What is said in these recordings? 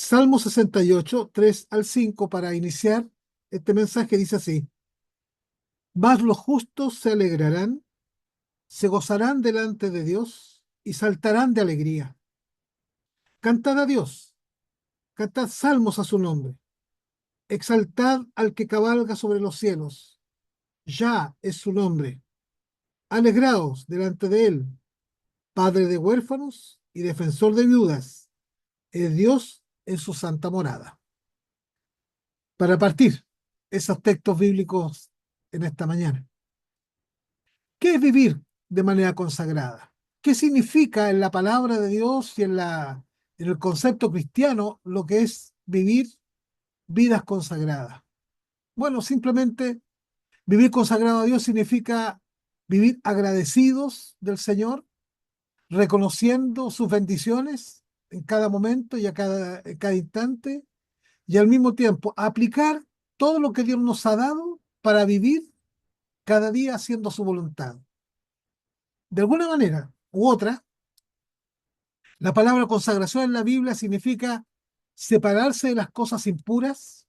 Salmo 68, 3 al 5, para iniciar este mensaje, dice así: Mas los justos se alegrarán, se gozarán delante de Dios y saltarán de alegría. Cantad a Dios, cantad salmos a su nombre, exaltad al que cabalga sobre los cielos. Ya es su nombre. Alegraos delante de él, Padre de huérfanos y defensor de viudas, es Dios en su santa morada. Para partir esos textos bíblicos en esta mañana, ¿qué es vivir de manera consagrada? ¿Qué significa en la palabra de Dios y en el concepto cristiano lo que es vivir vidas consagradas? Bueno, simplemente vivir consagrado a Dios significa vivir agradecidos del Señor, reconociendo sus bendiciones en cada momento y en cada instante, y al mismo tiempo aplicar todo lo que Dios nos ha dado para vivir cada día haciendo su voluntad. De alguna manera u otra, la palabra consagración en la Biblia significa separarse de las cosas impuras,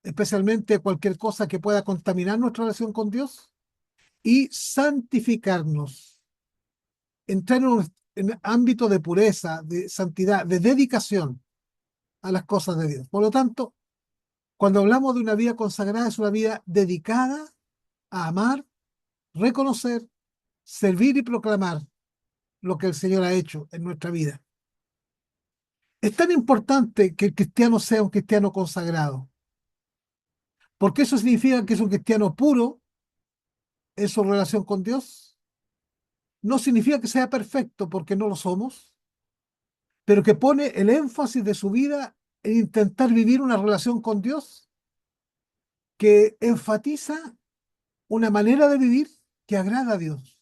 especialmente cualquier cosa que pueda contaminar nuestra relación con Dios, y santificarnos, entrar en un ámbito de pureza, de santidad, de dedicación a las cosas de Dios. Por lo tanto, cuando hablamos de una vida consagrada, es una vida dedicada a amar, reconocer, servir y proclamar lo que el Señor ha hecho en nuestra vida. Es tan importante que el cristiano sea un cristiano consagrado, porque eso significa que es un cristiano puro en su relación con Dios. No significa que sea perfecto, porque no lo somos, pero que pone el énfasis de su vida en intentar vivir una relación con Dios que enfatiza una manera de vivir que agrada a Dios.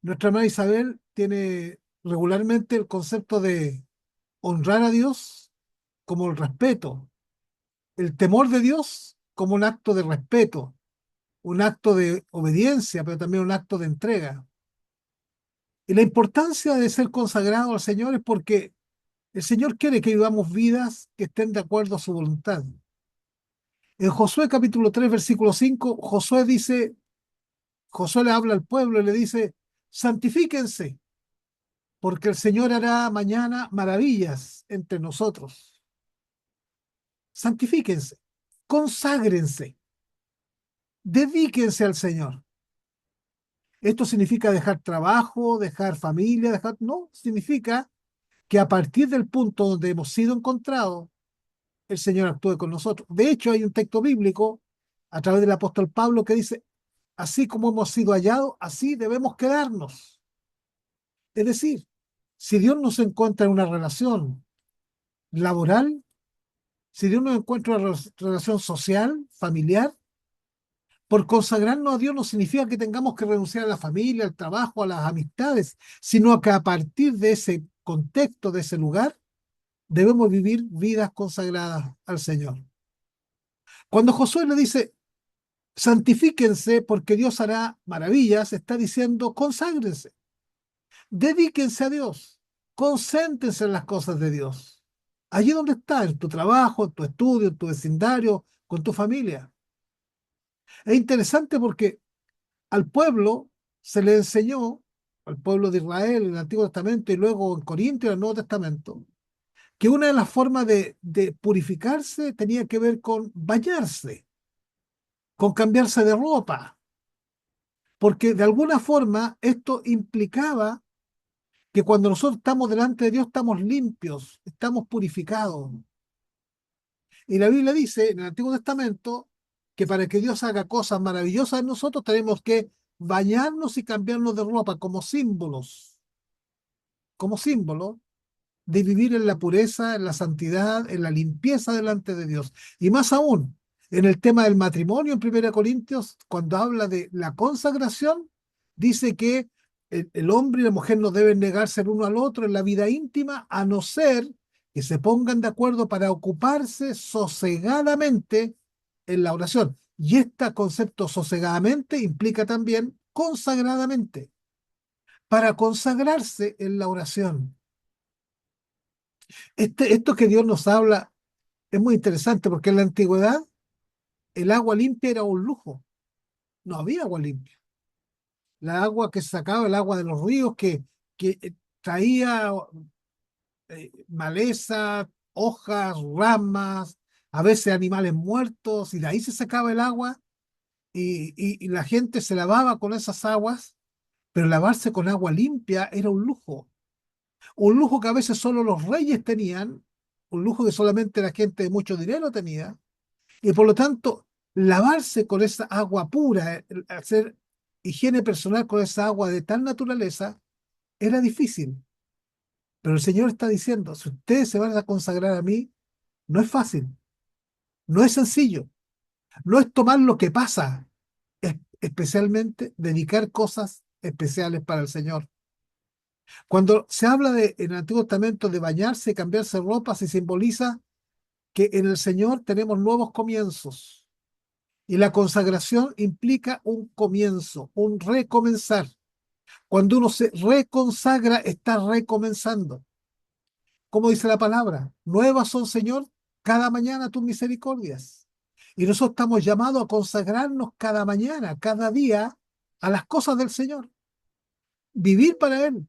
Nuestra hermana Isabel tiene regularmente el concepto de honrar a Dios como el respeto, el temor de Dios como un acto de respeto, un acto de obediencia, pero también un acto de entrega. Y la importancia de ser consagrado al Señor es porque el Señor quiere que vivamos vidas que estén de acuerdo a su voluntad. En Josué capítulo 3 versículo 5, Josué le habla al pueblo y le dice: santifíquense, porque el Señor hará mañana maravillas entre nosotros. Santifíquense, conságrense, dedíquense al Señor. Esto significa dejar trabajo, dejar familia, dejar... No, significa que a partir del punto donde hemos sido encontrados, el Señor actúe con nosotros. De hecho, hay un texto bíblico a través del apóstol Pablo que dice: así como hemos sido hallados, así debemos quedarnos. Es decir, si Dios nos encuentra en una relación laboral, si Dios nos encuentra en una relación social, familiar, por consagrarnos a Dios no significa que tengamos que renunciar a la familia, al trabajo, a las amistades, sino que a partir de ese contexto, de ese lugar, debemos vivir vidas consagradas al Señor. Cuando Josué le dice: santifíquense porque Dios hará maravillas, está diciendo: conságrense, dedíquense a Dios, concéntrense en las cosas de Dios. Allí donde está, en tu trabajo, en tu estudio, en tu vecindario, con tu familia. Es interesante porque al pueblo se le enseñó, al pueblo de Israel en el Antiguo Testamento y luego en Corintios en el Nuevo Testamento, que una de las formas de purificarse tenía que ver con bañarse, con cambiarse de ropa, porque de alguna forma esto implicaba que cuando nosotros estamos delante de Dios estamos limpios, estamos purificados. Y la Biblia dice en el Antiguo Testamento que para que Dios haga cosas maravillosas en nosotros tenemos que bañarnos y cambiarnos de ropa como símbolo de vivir en la pureza, en la santidad, en la limpieza delante de Dios. Y más aún, en el tema del matrimonio, en 1 Corintios, cuando habla de la consagración, dice que el hombre y la mujer no deben negarse el uno al otro en la vida íntima, a no ser que se pongan de acuerdo para ocuparse sosegadamente en la oración. Y este concepto sosegadamente implica también consagradamente, para consagrarse en la oración. Esto que Dios nos habla es muy interesante porque en la antigüedad el agua limpia era un lujo, no había agua limpia. La agua que se sacaba, el agua de los ríos que traía maleza, hojas, ramas, a veces animales muertos, y de ahí se sacaba el agua y la gente se lavaba con esas aguas, pero lavarse con agua limpia era un lujo que a veces solo los reyes tenían, un lujo que solamente la gente de mucho dinero tenía, y por lo tanto, lavarse con esa agua pura, hacer higiene personal con esa agua de tal naturaleza, era difícil. Pero el Señor está diciendo, si ustedes se van a consagrar a mí, no es fácil, no es sencillo, no es tomar lo que pasa, es especialmente dedicar cosas especiales para el Señor. Cuando se habla en el Antiguo Testamento de bañarse y cambiarse ropa, se simboliza que en el Señor tenemos nuevos comienzos. Y la consagración implica un comienzo, un recomenzar. Cuando uno se reconsagra, está recomenzando. Como dice la palabra, nuevas son, Señor, cada mañana tus misericordias. Y nosotros estamos llamados a consagrarnos cada mañana, cada día, a las cosas del Señor. Vivir para Él,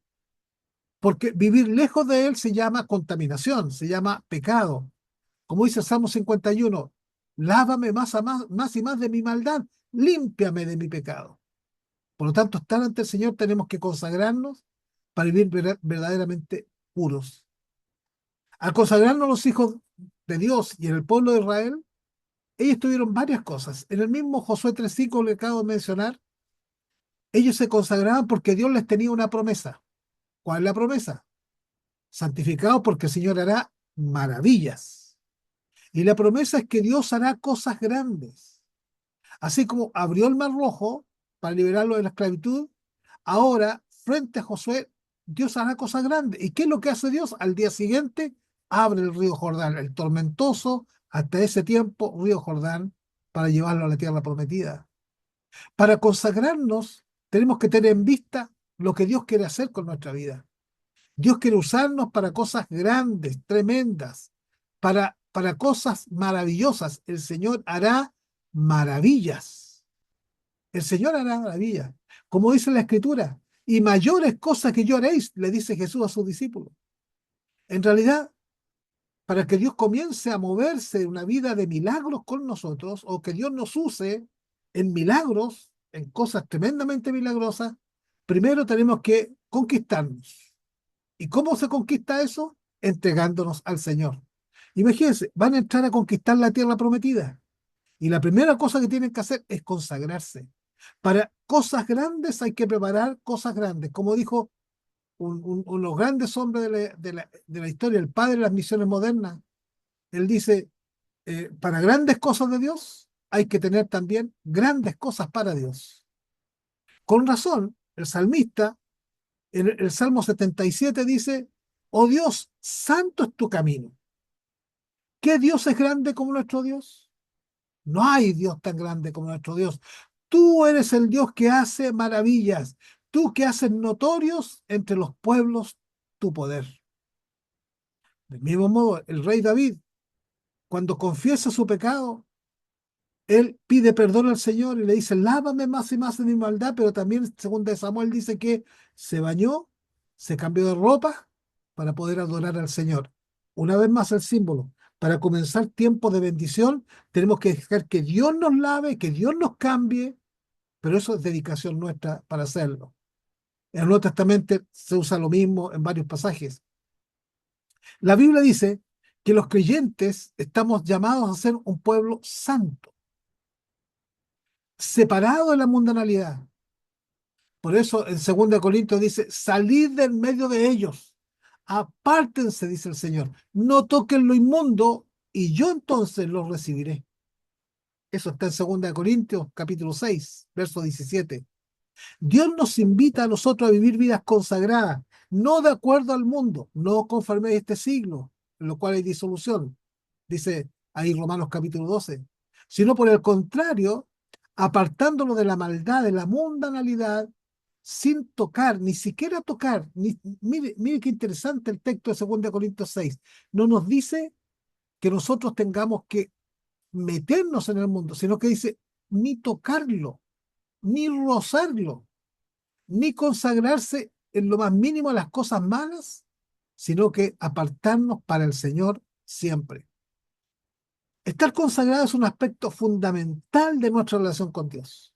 porque vivir lejos de Él se llama contaminación, se llama pecado. Como dice el Salmo 51, lávame más y más de mi maldad, límpiame de mi pecado. Por lo tanto, estar ante el Señor tenemos que consagrarnos para vivir verdaderamente puros. Al consagrarnos los hijos de Dios y en el pueblo de Israel, ellos tuvieron varias cosas. En el mismo Josué 3:5 que acabo de mencionar, ellos se consagraban porque Dios les tenía una promesa. ¿Cuál es la promesa? Santificados porque el Señor hará maravillas. Y la promesa es que Dios hará cosas grandes. Así como abrió el mar rojo para liberarlo de la esclavitud, ahora frente a Josué, Dios hará cosas grandes. ¿Y qué es lo que hace Dios? Al día siguiente abre el río Jordán, el tormentoso hasta ese tiempo río Jordán, para llevarlo a la tierra prometida. Para consagrarnos tenemos que tener en vista lo que Dios quiere hacer con nuestra vida. Dios quiere usarnos para cosas grandes, tremendas, para cosas maravillosas. El Señor hará maravillas. El Señor hará maravillas. Como dice la Escritura, y mayores cosas que yo haréis, le dice Jesús a sus discípulos. En realidad, para que Dios comience a moverse en una vida de milagros con nosotros, o que Dios nos use en milagros, en cosas tremendamente milagrosas, primero tenemos que conquistarnos. ¿Y cómo se conquista eso? Entregándonos al Señor. Imagínense, van a entrar a conquistar la tierra prometida. Y la primera cosa que tienen que hacer es consagrarse. Para cosas grandes hay que preparar cosas grandes. Como dijo uno de los grandes hombres de la historia, el padre de las misiones modernas, él dice, para grandes cosas de Dios hay que tener también grandes cosas para Dios. Con razón, el salmista en el Salmo 77 dice, oh Dios, santo es tu camino. ¿Qué Dios es grande como nuestro Dios? No hay Dios tan grande como nuestro Dios. Tú eres el Dios que hace maravillas, tú que haces notorios entre los pueblos tu poder. Del mismo modo, el rey David, cuando confiesa su pecado, él pide perdón al Señor y le dice, lávame más y más de mi maldad, pero también, según de Samuel, dice que se bañó, se cambió de ropa para poder adorar al Señor. Una vez más el símbolo. Para comenzar tiempos de bendición, tenemos que dejar que Dios nos lave, que Dios nos cambie, pero eso es dedicación nuestra para hacerlo. En el Nuevo Testamento se usa lo mismo en varios pasajes. La Biblia dice que los creyentes estamos llamados a ser un pueblo santo, separado de la mundanalidad. Por eso en 2 Corintios dice, salid del medio de ellos, apártense, dice el Señor, no toquen lo inmundo y yo entonces los recibiré. Eso está en 2 Corintios capítulo 6, verso 17. Dios nos invita a nosotros a vivir vidas consagradas, no de acuerdo al mundo, no conforme a este siglo, en lo cual hay disolución, dice ahí Romanos capítulo 12, sino por el contrario, apartándolo de la maldad, de la mundanalidad, sin tocar, ni siquiera tocar. Mire qué interesante el texto de 2 Corintios 6. No nos dice que nosotros tengamos que meternos en el mundo, sino que dice ni tocarlo, ni rozarlo, ni consagrarse en lo más mínimo a las cosas malas, sino que apartarnos para el Señor siempre. Estar consagrado es un aspecto fundamental de nuestra relación con Dios.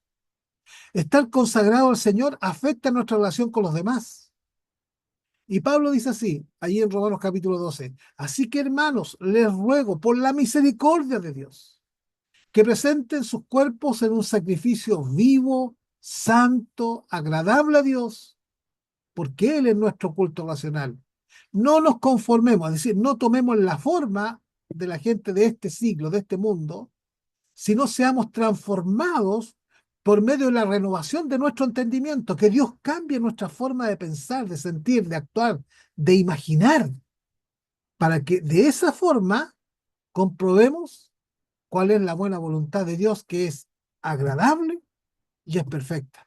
Estar consagrado al Señor afecta nuestra relación con los demás. Y Pablo dice así, allí en Romanos capítulo 12, así que hermanos, les ruego por la misericordia de Dios, que presenten sus cuerpos en un sacrificio vivo, santo, agradable a Dios, porque Él es nuestro culto racional. No nos conformemos, es decir, no tomemos la forma de la gente de este siglo, de este mundo, sino seamos transformados por medio de la renovación de nuestro entendimiento, que Dios cambie nuestra forma de pensar, de sentir, de actuar, de imaginar, para que de esa forma comprobemos cuál es la buena voluntad de Dios, que es agradable y es perfecta.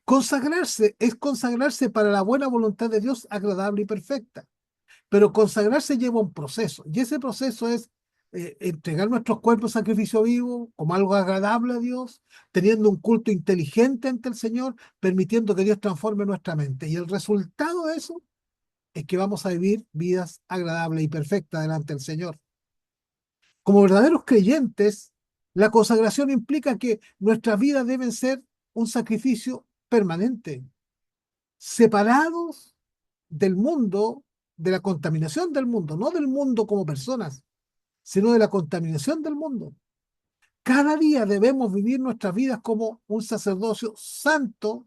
Consagrarse es consagrarse para la buena voluntad de Dios, agradable y perfecta. Pero consagrarse lleva un proceso, y ese proceso es entregar nuestros cuerpos en sacrificio vivo como algo agradable a Dios, teniendo un culto inteligente ante el Señor, permitiendo que Dios transforme nuestra mente. Y el resultado de eso es que vamos a vivir vidas agradables y perfectas delante del Señor. Como verdaderos creyentes, la consagración implica que nuestras vidas deben ser un sacrificio permanente, separados del mundo, de la contaminación del mundo, no del mundo como personas, sino de la contaminación del mundo. Cada día debemos vivir nuestras vidas como un sacerdocio santo,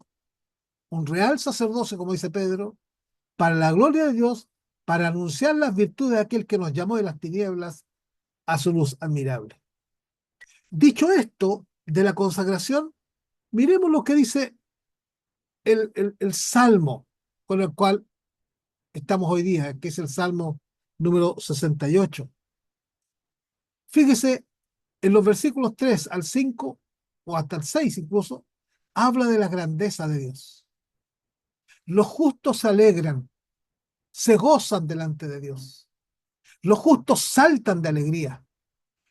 un real sacerdocio, como dice Pedro, para la gloria de Dios, para anunciar las virtudes de aquel que nos llamó de las tinieblas a su luz admirable. Dicho esto de la consagración, miremos lo que dice el Salmo con el cual estamos hoy día, que es el Salmo número 68. Fíjese, en los versículos 3 al 5 o hasta el 6 incluso, habla de la grandeza de Dios. Los justos se alegran, se gozan delante de Dios. Los justos saltan de alegría.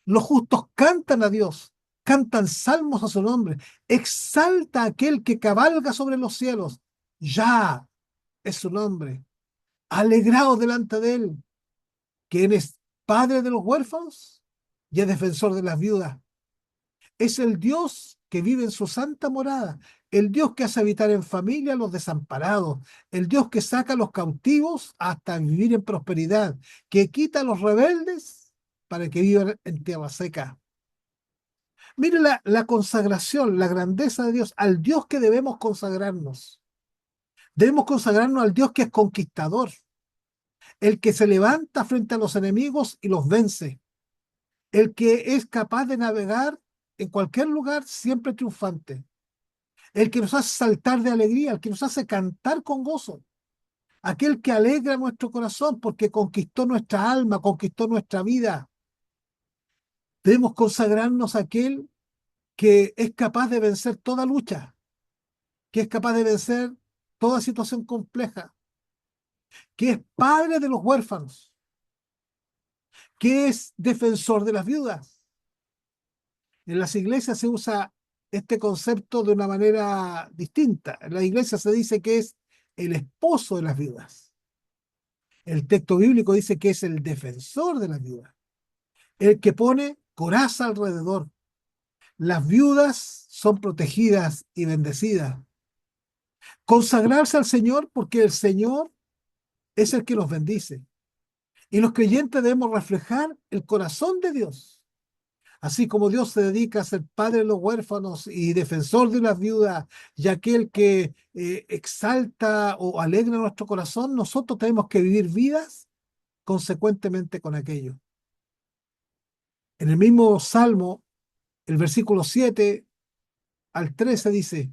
Los justos cantan a Dios, cantan salmos a su nombre. Exalta a aquel que cabalga sobre los cielos. Ya es su nombre. Alegraos delante de él, quien es padre de los huérfanos y es defensor de las viudas. Es el Dios que vive en su santa morada, el Dios que hace habitar en familia a los desamparados, el Dios que saca a los cautivos hasta vivir en prosperidad, que quita a los rebeldes para que vivan en tierra seca. Mire la consagración, la grandeza de Dios, al Dios que debemos consagrarnos. Debemos consagrarnos al Dios que es conquistador, el que se levanta frente a los enemigos y los vence, el que es capaz de navegar en cualquier lugar siempre triunfante, el que nos hace saltar de alegría, el que nos hace cantar con gozo, aquel que alegra nuestro corazón porque conquistó nuestra alma, conquistó nuestra vida. Debemos consagrarnos a aquel que es capaz de vencer toda lucha, que es capaz de vencer toda situación compleja, que es padre de los huérfanos, que es defensor de las viudas. En las iglesias se usa este concepto de una manera distinta. En la iglesia se dice que es el esposo de las viudas. El texto bíblico dice que es el defensor de las viudas, el que pone coraza alrededor. Las viudas son protegidas y bendecidas. Consagrarse al Señor porque el Señor es el que nos bendice. Y los creyentes debemos reflejar el corazón de Dios. Así como Dios se dedica a ser padre de los huérfanos y defensor de las viudas y aquel que exalta o alegra nuestro corazón, nosotros tenemos que vivir vidas consecuentemente con aquello. En el mismo Salmo, el versículo 7 al 13 dice,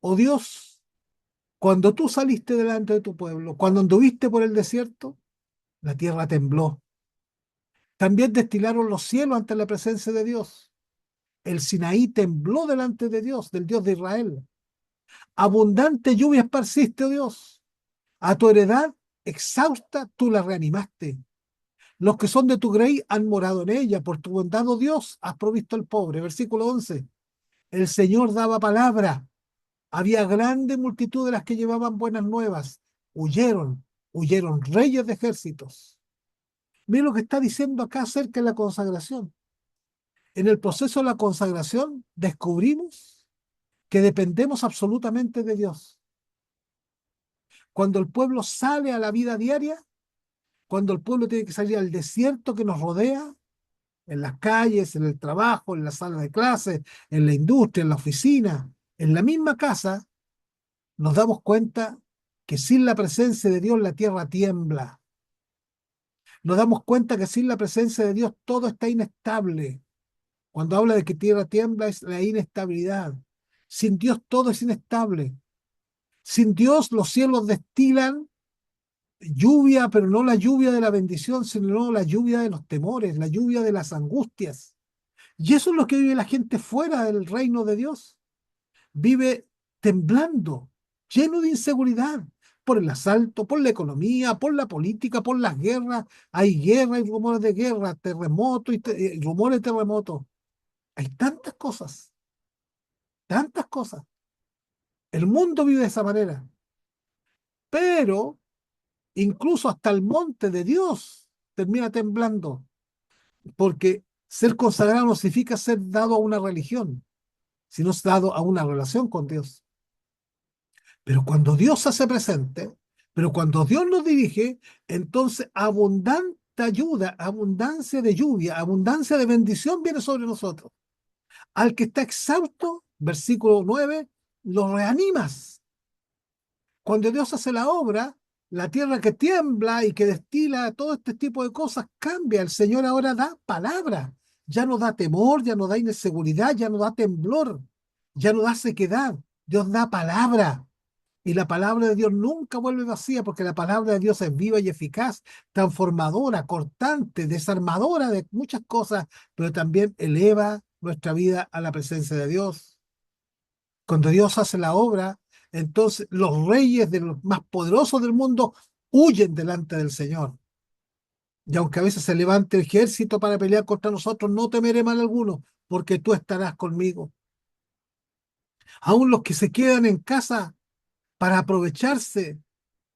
oh Dios, cuando tú saliste delante de tu pueblo, cuando anduviste por el desierto, la tierra tembló. También destilaron los cielos ante la presencia de Dios. El Sinaí tembló delante de Dios, del Dios de Israel. Abundante lluvia esparciste, oh Dios. A tu heredad exhausta tú la reanimaste. Los que son de tu grey han morado en ella. Por tu bondad, oh Dios, has provisto al pobre. Versículo 11. El Señor daba palabra. Había grande multitud de las que llevaban buenas nuevas. Huyeron, huyeron reyes de ejércitos. Mira lo que está diciendo acá acerca de la consagración. En el proceso de la consagración descubrimos que dependemos absolutamente de Dios. Cuando el pueblo sale a la vida diaria, cuando el pueblo tiene que salir al desierto que nos rodea, en las calles, en el trabajo, en la sala de clases, en la industria, en la oficina, en la misma casa, nos damos cuenta que sin la presencia de Dios la tierra tiembla. Nos damos cuenta que sin la presencia de Dios todo está inestable. Cuando habla de que tierra tiembla es la inestabilidad. Sin Dios todo es inestable. Sin Dios los cielos destilan lluvia, pero no la lluvia de la bendición, sino la lluvia de los temores, la lluvia de las angustias. Y eso es lo que vive la gente fuera del reino de Dios. Vive temblando, lleno de inseguridad, por el asalto, por la economía, por la política, por las guerras. Hay guerra y rumores de guerra, terremotos y rumores de terremotos. Hay tantas cosas, tantas cosas. El mundo vive de esa manera, pero incluso hasta el monte de Dios termina temblando, porque ser consagrado no significa ser dado a una religión, sino es dado a una relación con Dios. Pero cuando Dios se hace presente, pero cuando Dios nos dirige, entonces abundante ayuda, abundancia de lluvia, abundancia de bendición viene sobre nosotros. Al que está exhausto, versículo 9, lo reanimas. Cuando Dios hace la obra, la tierra que tiembla y que destila todo este tipo de cosas cambia. El Señor ahora da palabra. Ya no da temor, ya no da inseguridad, ya no da temblor, ya no da sequedad. Dios da palabra. Y la palabra de Dios nunca vuelve vacía porque la palabra de Dios es viva y eficaz, transformadora, cortante, desarmadora de muchas cosas, pero también eleva nuestra vida a la presencia de Dios. Cuando Dios hace la obra, entonces los reyes de los más poderosos del mundo huyen delante del Señor. Y aunque a veces se levante el ejército para pelear contra nosotros, no temeré mal alguno, porque tú estarás conmigo. Aún los que se quedan en casa para aprovecharse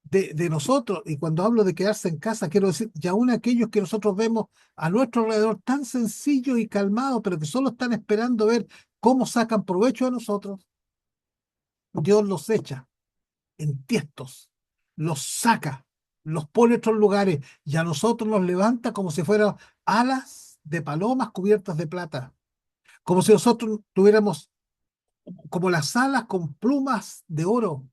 de nosotros, y cuando hablo de quedarse en casa, quiero decir, y aún aquellos que nosotros vemos a nuestro alrededor tan sencillos y calmados, pero que solo están esperando ver cómo sacan provecho de nosotros, Dios los echa en tiestos, los saca, los pone en otros lugares y a nosotros nos levanta como si fueran alas de palomas cubiertas de plata, como si nosotros tuviéramos como las alas con plumas de oro.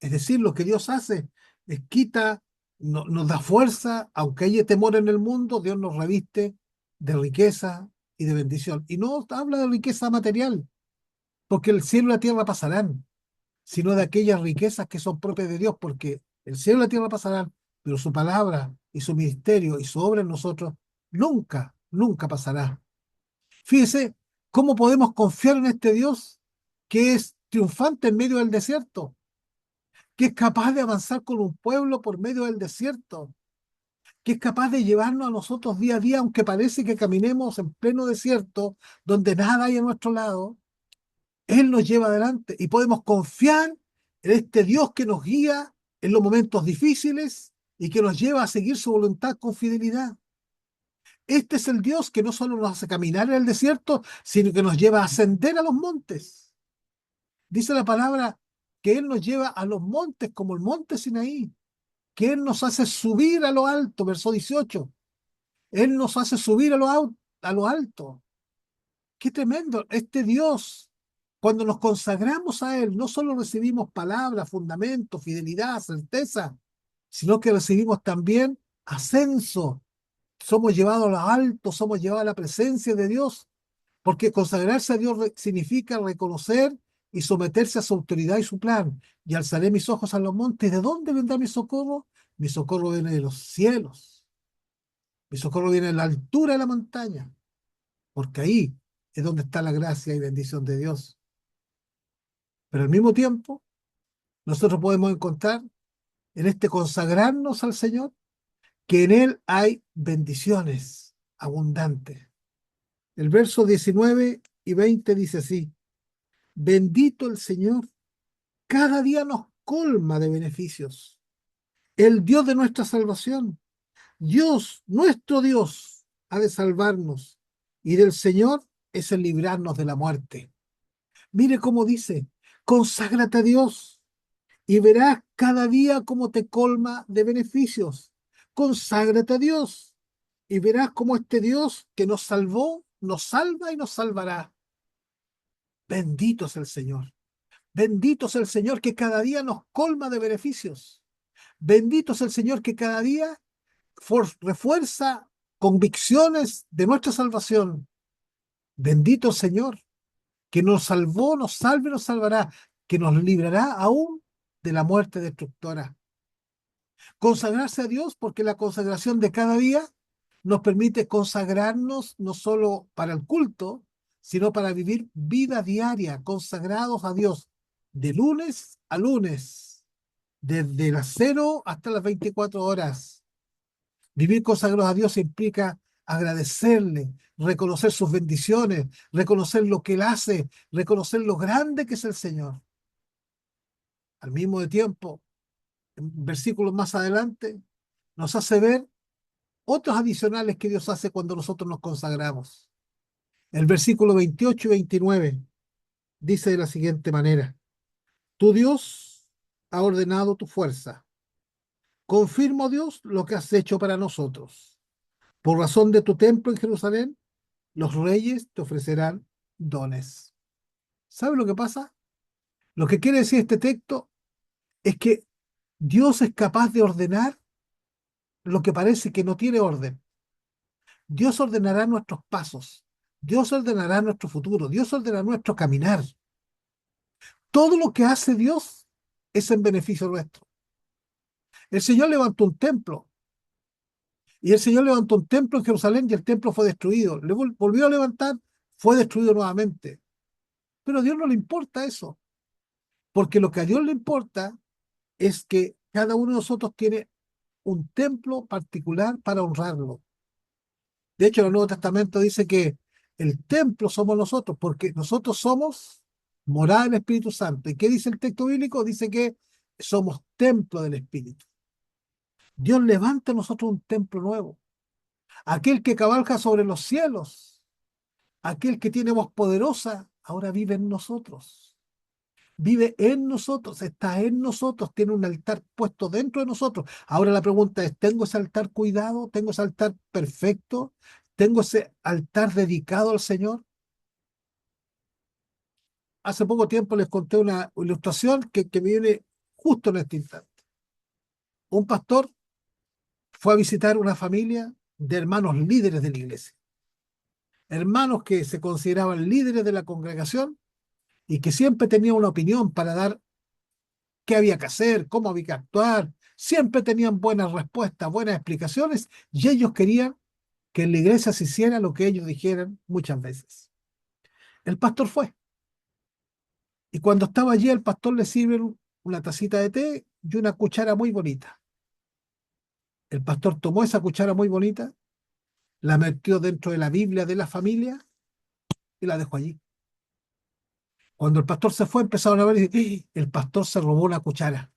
Es decir, lo que Dios hace es quita, nos da fuerza, aunque haya temor en el mundo, Dios nos reviste de riqueza y de bendición. Y no habla de riqueza material, porque el cielo y la tierra pasarán, sino de aquellas riquezas que son propias de Dios, porque el cielo y la tierra pasarán, pero su palabra y su ministerio y su obra en nosotros nunca, nunca pasará. Fíjese cómo podemos confiar en este Dios que es triunfante en medio del desierto, que es capaz de avanzar con un pueblo por medio del desierto, que es capaz de llevarnos a nosotros día a día, aunque parece que caminemos en pleno desierto, donde nada hay a nuestro lado. Él nos lleva adelante y podemos confiar en este Dios que nos guía en los momentos difíciles y que nos lleva a seguir su voluntad con fidelidad. Este es el Dios que no solo nos hace caminar en el desierto, sino que nos lleva a ascender a los montes. Dice la palabra que Él nos lleva a los montes como el monte Sinaí, que Él nos hace subir a lo alto, verso 18. Él nos hace subir a lo alto. Qué tremendo. Este Dios, cuando nos consagramos a Él, no solo recibimos palabra, fundamento, fidelidad, certeza, sino que recibimos también ascenso. Somos llevados a lo alto, somos llevados a la presencia de Dios, porque consagrarse a Dios significa reconocer y someterse a su autoridad y su plan. Y alzaré mis ojos a los montes. ¿De dónde vendrá mi socorro? Mi socorro viene de los cielos. Mi socorro viene de la altura de la montaña, porque ahí es donde está la gracia y bendición de Dios. Pero al mismo tiempo, nosotros podemos encontrar en este consagrarnos al Señor que en Él hay bendiciones abundantes. El verso 19 y 20 dice así: bendito el Señor, cada día nos colma de beneficios. El Dios de nuestra salvación, Dios, nuestro Dios, ha de salvarnos, y del Señor es el librarnos de la muerte. Mire cómo dice: conságrate a Dios y verás cada día cómo te colma de beneficios. Conságrate a Dios y verás cómo este Dios que nos salvó, nos salva y nos salvará. Bendito es el Señor. Bendito es el Señor que cada día nos colma de beneficios. Bendito es el Señor que cada día refuerza convicciones de nuestra salvación. Bendito Señor que nos salvó, nos salve y nos salvará, que nos librará aún de la muerte destructora. Consagrarse a Dios, porque la consagración de cada día nos permite consagrarnos no solo para el culto, sino para vivir vida diaria, consagrados a Dios, de lunes a lunes, desde las 0 hasta las 24 horas. Vivir consagrados a Dios implica agradecerle, reconocer sus bendiciones, reconocer lo que Él hace, reconocer lo grande que es el Señor. Al mismo tiempo, en versículos más adelante, nos hace ver otros adicionales que Dios hace cuando nosotros nos consagramos. El versículo 28 y 29 dice de la siguiente manera: tu Dios ha ordenado tu fuerza. Confirmo, Dios, lo que has hecho para nosotros. Por razón de tu templo en Jerusalén, los reyes te ofrecerán dones. ¿Sabe lo que pasa? Lo que quiere decir este texto es que Dios es capaz de ordenar lo que parece que no tiene orden. Dios ordenará nuestros pasos. Dios ordenará nuestro futuro. Dios ordenará nuestro caminar. Todo lo que hace Dios es en beneficio nuestro. El Señor levantó un templo y el Señor levantó un templo en Jerusalén y el templo fue destruido. Le volvió a levantar, fue destruido nuevamente. Pero a Dios no le importa eso, porque lo que a Dios le importa es que cada uno de nosotros tiene un templo particular para honrarlo. De hecho, el Nuevo Testamento dice que el templo somos nosotros, porque nosotros somos morada del Espíritu Santo. ¿Y qué dice el texto bíblico? Dice que somos templo del Espíritu. Dios levanta a nosotros un templo nuevo. Aquel que cabalga sobre los cielos, aquel que tiene voz poderosa, ahora vive en nosotros. Vive en nosotros, está en nosotros, tiene un altar puesto dentro de nosotros. Ahora la pregunta es: ¿tengo ese altar cuidado? ¿Tengo ese altar perfecto? ¿Tengo ese altar dedicado al Señor? Hace poco tiempo les conté una ilustración que me viene justo en este instante. Un pastor fue a visitar una familia de hermanos líderes de la iglesia, hermanos que se consideraban líderes de la congregación y que siempre tenían una opinión para dar qué había que hacer, cómo había que actuar. Siempre tenían buenas respuestas, buenas explicaciones, y ellos querían que en la iglesia se hiciera lo que ellos dijeran muchas veces. El pastor fue, y cuando estaba allí, el pastor le sirve una tacita de té y una cuchara muy bonita. El pastor tomó esa cuchara muy bonita, la metió dentro de la Biblia de la familia y la dejó allí. Cuando el pastor se fue, empezaron a ver y decir: ¡Ah! El pastor se robó una cuchara.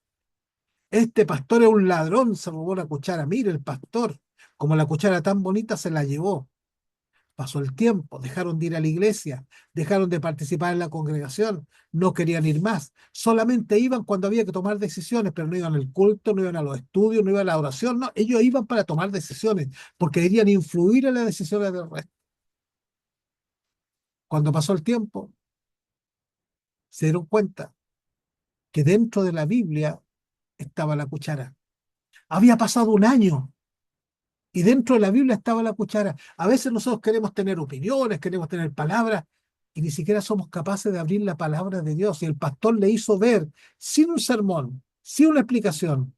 Este pastor es un ladrón, se robó la cuchara. Mire, el pastor, como la cuchara tan bonita, se la llevó. Pasó el tiempo, dejaron de ir a la iglesia, dejaron de participar en la congregación, no querían ir más. Solamente iban cuando había que tomar decisiones, pero no iban al culto, no iban a los estudios, no iban a la oración, no. Ellos iban para tomar decisiones, porque querían influir en las decisiones del resto. Cuando pasó el tiempo, se dieron cuenta que dentro de la Biblia estaba la cuchara. Había pasado un año y dentro de la Biblia estaba la cuchara. A veces nosotros queremos tener opiniones, queremos tener palabras, y ni siquiera somos capaces de abrir la palabra de Dios. Y el pastor le hizo ver, sin un sermón, sin una explicación: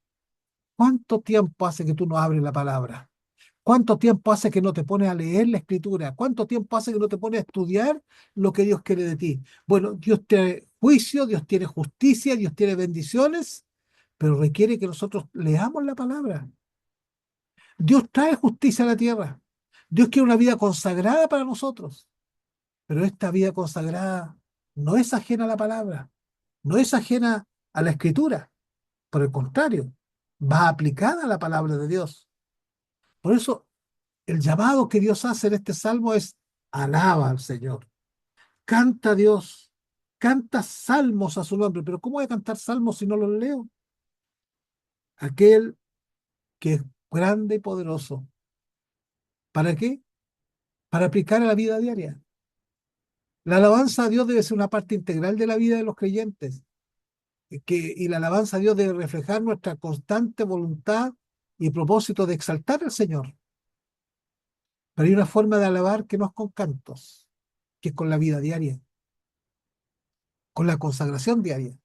¿cuánto tiempo hace que tú no abres la palabra? ¿Cuánto tiempo hace que no te pones a leer la Escritura? ¿Cuánto tiempo hace que no te pones a estudiar lo que Dios quiere de ti? Bueno, Dios tiene juicio, Dios tiene justicia, Dios tiene bendiciones, pero requiere que nosotros leamos la palabra. Dios trae justicia a la tierra. Dios quiere una vida consagrada para nosotros, pero esta vida consagrada no es ajena a la palabra, no es ajena a la Escritura. Por el contrario, va aplicada a la palabra de Dios. Por eso, el llamado que Dios hace en este salmo es: alaba al Señor, canta a Dios, canta salmos a su nombre. Pero ¿cómo voy a cantar salmos si no los leo? Aquel que es grande y poderoso. ¿Para qué? Para aplicar a la vida diaria. La alabanza a Dios debe ser una parte integral de la vida de los creyentes, y la alabanza a Dios debe reflejar nuestra constante voluntad y propósito de exaltar al Señor. Pero hay una forma de alabar que no es con cantos, que es con la vida diaria, con la consagración diaria.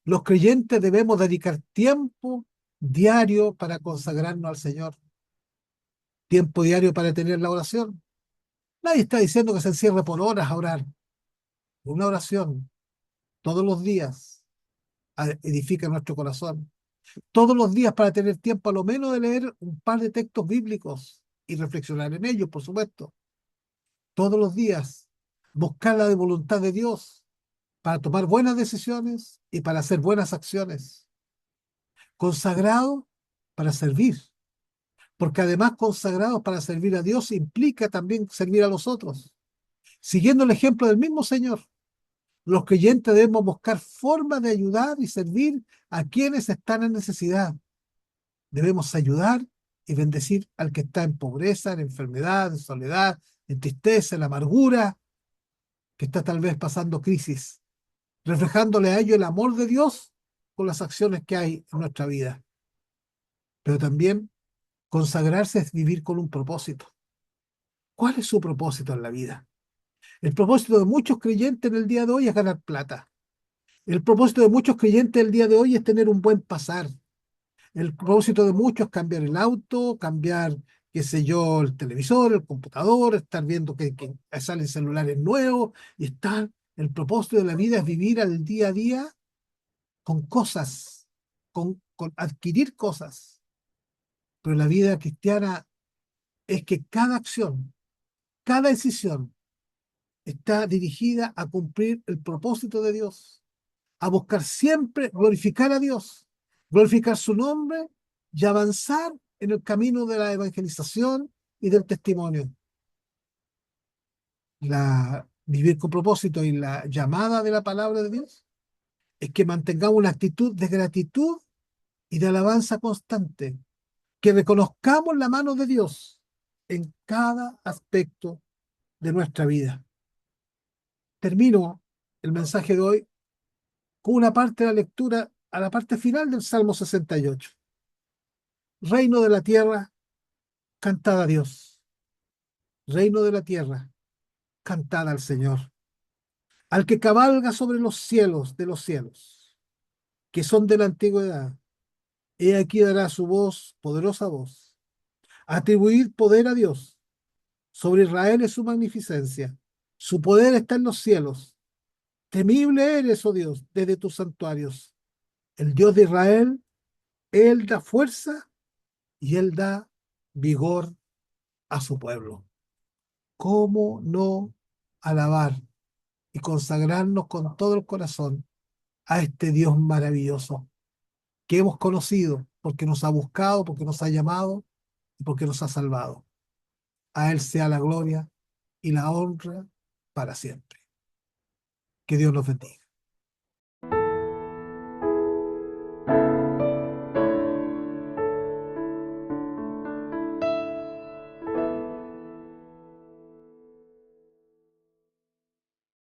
Los creyentes debemos dedicar tiempo diario para consagrarnos al Señor, tiempo diario para tener la oración. Nadie está diciendo que se encierre por horas a orar. Una oración todos los días edifica nuestro corazón. Todos los días, para tener tiempo a lo menos de leer un par de textos bíblicos y reflexionar en ellos, por supuesto. Todos los días, buscar la voluntad de Dios para tomar buenas decisiones y para hacer buenas acciones. Consagrado para servir, porque además consagrados para servir a Dios implica también servir a los otros. Siguiendo el ejemplo del mismo Señor, los creyentes debemos buscar formas de ayudar y servir a quienes están en necesidad. Debemos ayudar y bendecir al que está en pobreza, en enfermedad, en soledad, en tristeza, en amargura, que está tal vez pasando crisis, reflejándole a ellos el amor de Dios con las acciones que hay en nuestra vida. Pero también consagrarse es vivir con un propósito. ¿Cuál es su propósito en la vida? El propósito de muchos creyentes en el día de hoy es ganar plata. El propósito de muchos creyentes el día de hoy es tener un buen pasar. El propósito de muchos es cambiar el auto, cambiar, qué sé yo, el televisor, el computador, estar viendo que salen celulares nuevos y estar. El propósito de la vida es vivir al día a día con cosas, con adquirir cosas. Pero la vida cristiana es que cada acción, cada decisión está dirigida a cumplir el propósito de Dios, a buscar siempre glorificar a Dios, glorificar su nombre y avanzar en el camino de la evangelización y del testimonio. Vivir con propósito y la llamada de la palabra de Dios es que mantengamos una actitud de gratitud y de alabanza constante, que reconozcamos la mano de Dios en cada aspecto de nuestra vida. Termino el mensaje de hoy con una parte de la lectura a la parte final del Salmo 68. Reino de la tierra, cantad a Dios. Reino de la tierra, cantad al Señor. Al que cabalga sobre los cielos de los cielos, que son de la antigüedad. He aquí dará su voz, poderosa voz. Atribuid poder a Dios. Sobre Israel es su magnificencia. Su poder está en los cielos. Temible eres, oh Dios, desde tus santuarios. El Dios de Israel, Él da fuerza y Él da vigor a su pueblo. ¿Cómo no alabar y consagrarnos con todo el corazón a este Dios maravilloso que hemos conocido porque nos ha buscado, porque nos ha llamado y porque nos ha salvado? A Él sea la gloria y la honra para siempre. Que Dios nos bendiga.